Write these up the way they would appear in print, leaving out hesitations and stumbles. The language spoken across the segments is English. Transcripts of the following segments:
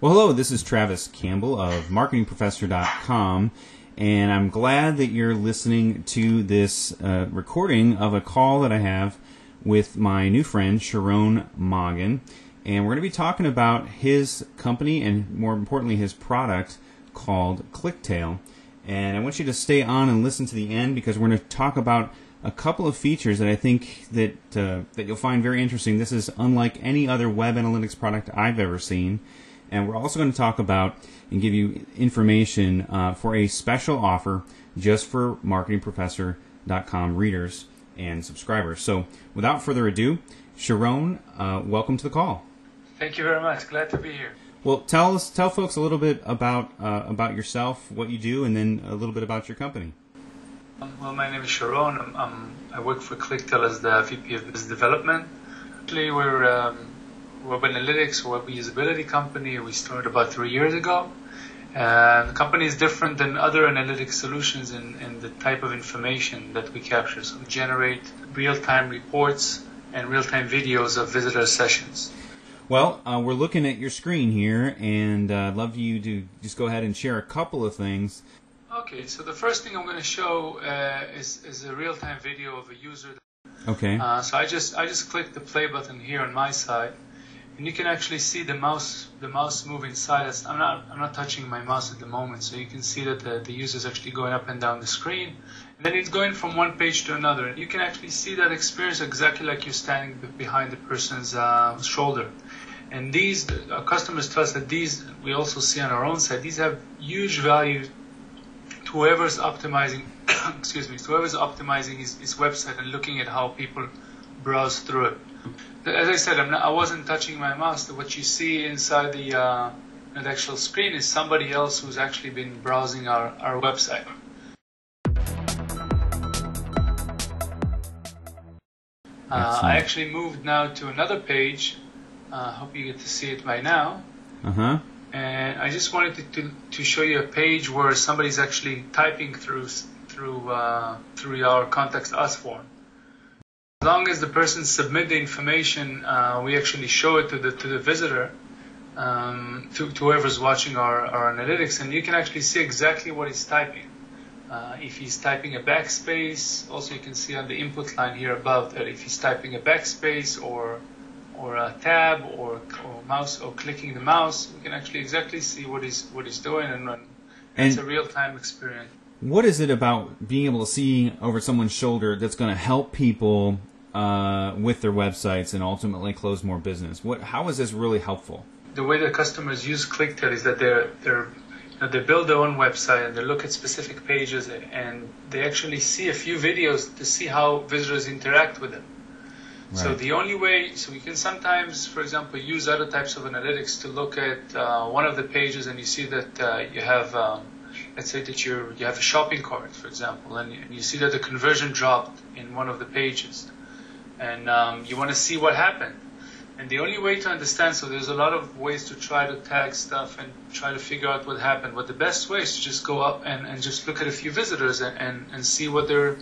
Well, hello, this is Travis Campbell of MarketingProfessor.com, and I'm glad that you're listening to this recording of a call that I have with my new friend, Sharon Mogin, and we're going to be talking about his company and, more importantly, his product called Clicktale. And I want you to stay on and listen to the end because we're going to talk about a couple of features that I think that you'll find very interesting. This is unlike any other web analytics product I've ever seen. And we're also going to talk about and give you information for a special offer just for MarketingProfessor.com readers and subscribers. So without further ado, Sharon, welcome to the call. Thank you very much. Glad to be here. Well, tell folks a little bit about yourself, what you do, and then a little bit about your company. Well, my name is Sharon. I work for Clicktale as the VP of Business Development. Actually, we're web analytics, web usability company. We started about 3 years ago. The company is different than other analytics solutions in the type of information that we capture. So we generate real-time reports and real-time videos of visitor sessions. Well, we're looking at your screen here, and I'd love you to just go ahead and share a couple of things. Okay, so the first thing I'm going to show is a real-time video of a user. Okay. So I just click the play button here on my side. And you can actually see the mouse move inside. I'm not touching my mouse at the moment, so you can see that the user is actually going up and down the screen, and then it's going from one page to another. And you can actually see that experience exactly like you're standing behind the person's shoulder. And these customers tell us that these we also see on our own side. These have huge value to whoever's optimizing. Excuse me, to whoever's optimizing his website and looking at how people browse through it. As I said, I wasn't touching my mouse. What you see inside the actual screen is somebody else who's actually been browsing our website. I actually moved now to another page. Hope you get to see it by now. Uh-huh. And I just wanted to show you a page where somebody's actually typing through our Contact Us form. As long as the person submit the information, we actually show it to the visitor, to whoever's watching our analytics, and you can actually see exactly what he's typing. If he's typing a backspace, also you can see on the input line here above that if he's typing a backspace or a tab or mouse or clicking the mouse, we can actually exactly see what he's doing, and it's a real-time experience. What is it about being able to see over someone's shoulder that's going to help people with their websites and ultimately close more business? How is this really helpful? The way that customers use Clicktale is that they build their own website and they look at specific pages and they actually see a few videos to see how visitors interact with them. Right. So the only way, so you can sometimes, for example, use other types of analytics to look at one of the pages and you see that you have, let's say that you have a shopping cart, for example, and you see that the conversion dropped in one of the pages. And you want to see what happened. And the only way to understand, so there's a lot of ways to try to tag stuff and try to figure out what happened. But the best way is to just go up and just look at a few visitors and see what they're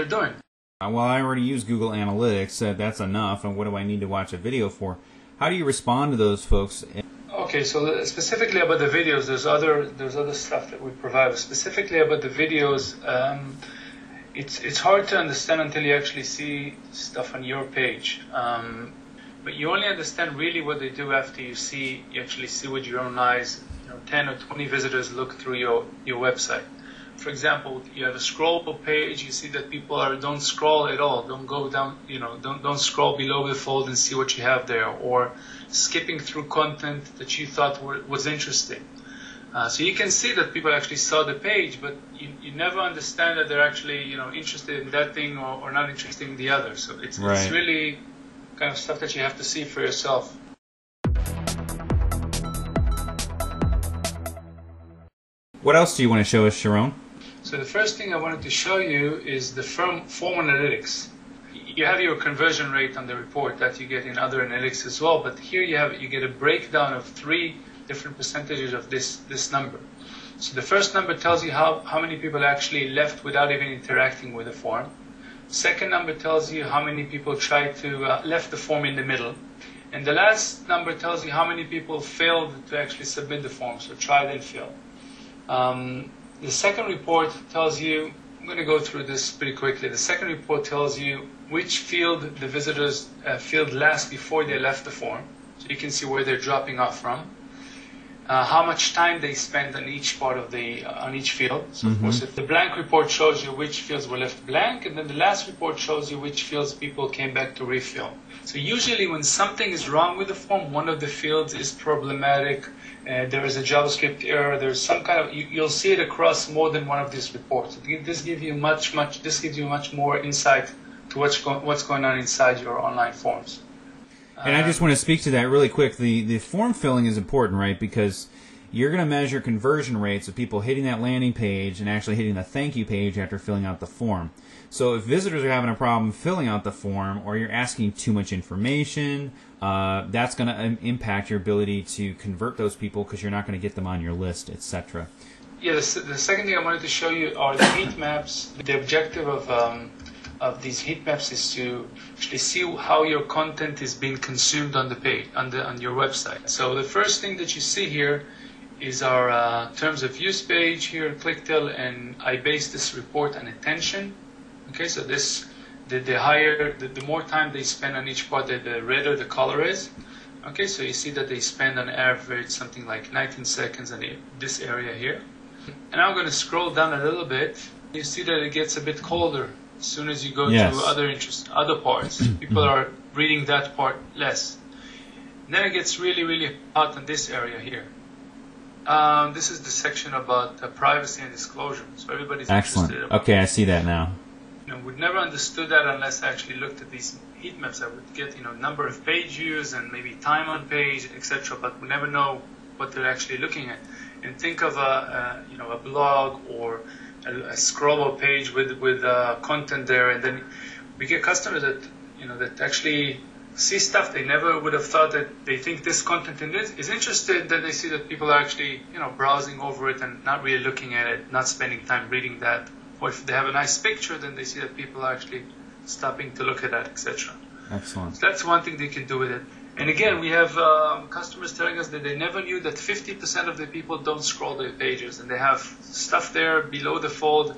doing. Well, I already use Google Analytics. That's enough. And what do I need to watch a video for? How do you respond to those folks? Okay, so specifically about the videos, there's other stuff that we provide. Specifically about the videos, it's hard to understand until you actually see stuff on your page. But you only understand really what they do after you actually see with your own eyes, 10 or 20 visitors look through your website. For example, you have a scrollable page, you see that people don't scroll at all, don't go down, don't scroll below the fold and see what you have there, or skipping through content that you thought was interesting. So you can see that people actually saw the page, but you never understand that they're actually interested in that thing or not interested in the other. So it's really kind of stuff that you have to see for yourself. What else do you want to show us, Sharon? So the first thing I wanted to show you is the form analytics. You have your conversion rate on the report that you get in other analytics as well, but here you get a breakdown of 3 different percentages of this number. So the first number tells you how many people actually left without even interacting with the form. Second number tells you how many people tried to left the form in the middle. And the last number tells you how many people failed to actually submit the form, so tried and failed. The second report tells you, I'm going to go through this pretty quickly. The second report tells you which field the visitors filled last before they left the form. So you can see where they're dropping off from. How much time they spent on each part of on each field. So of course, if the blank report shows you which fields were left blank, and then the last report shows you which fields people came back to refill. So usually when something is wrong with the form, one of the fields is problematic, there is a JavaScript error, there's some kind of, you'll see it across more than one of these reports. This gives you much more insight to what's going on inside your online forms. And I just want to speak to that really quick. The form filling is important, right? Because you're going to measure conversion rates of people hitting that landing page and actually hitting the thank you page after filling out the form. So if visitors are having a problem filling out the form, or you're asking too much information, that's going to impact your ability to convert those people because you're not going to get them on your list, etc. Yeah, the second thing I wanted to show you are the heat maps. The objective of these heat maps is to actually see how your content is being consumed on the page, on your website. So the first thing that you see here is our terms of use page here at Clicktale, and I base this report on attention. Okay, so the more time they spend on each part, the redder the color is. Okay, so you see that they spend on average something like 19 seconds in this area here. And I'm going to scroll down a little bit. You see that it gets a bit colder as soon as you go to other parts. People are reading that part less. And then it gets really, really hot in this area here. This is the section about privacy and disclosure. So everybody's interested. Okay, I see that now. We'd never understood that unless I actually looked at these heat maps. I would get, number of page views and maybe time on page, etc. But we never know what they're actually looking at. And think of a blog or a scrollable page with content there, and then we get customers that actually see stuff they never would have thought that they think this content is interested. Then they see that people are actually browsing over it and not really looking at it, not spending time reading that. Or if they have a nice picture, then they see that people are actually stopping to look at that, etc. Excellent. So that's one thing they can do with it. And again, we have customers telling us that they never knew that 50% of the people don't scroll their pages, and they have stuff there below the fold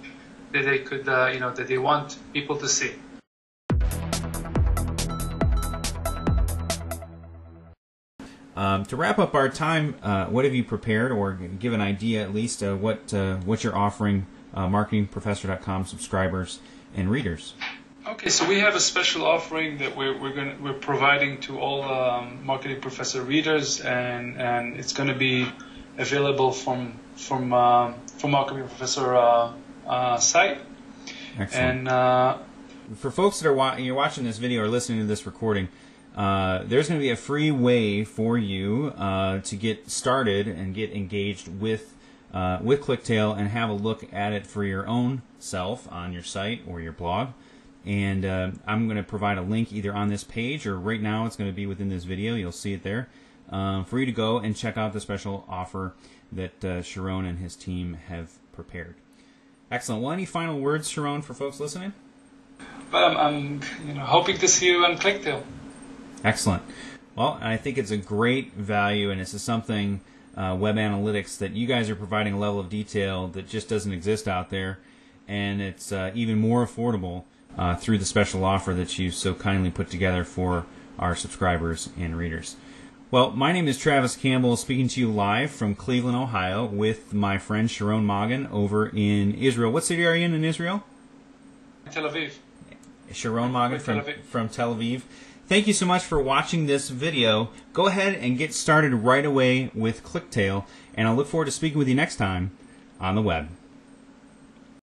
that they could, that they want people to see. To wrap up our time, what have you prepared, or give an idea at least what you're offering marketingprofessor.com subscribers and readers? Okay, so we have a special offering that we're providing to all Marketing Professor readers, and it's going to be available from Marketing Professor site. Excellent. And for folks that you're watching this video or listening to this recording, there's going to be a free way for you to get started and get engaged with Clicktale and have a look at it for your own self on your site or your blog. And I'm going to provide a link either on this page, or right now it's going to be within this video. You'll see it there for you to go and check out the special offer that Sharon and his team have prepared. Excellent. Well, any final words, Sharon, for folks listening? Well, I'm hoping to see you on Clicktale. Excellent. Well, I think it's a great value, and this is something, web analytics, that you guys are providing a level of detail that just doesn't exist out there, and it's even more affordable through the special offer that you so kindly put together for our subscribers and readers. Well, my name is Travis Campbell, speaking to you live from Cleveland, Ohio, with my friend Sharon Magen over in Israel. What city are you in Israel? Tel Aviv. Sharon Magen from Tel Aviv. Thank you so much for watching this video. Go ahead and get started right away with Clicktale, and I'll look forward to speaking with you next time on the web.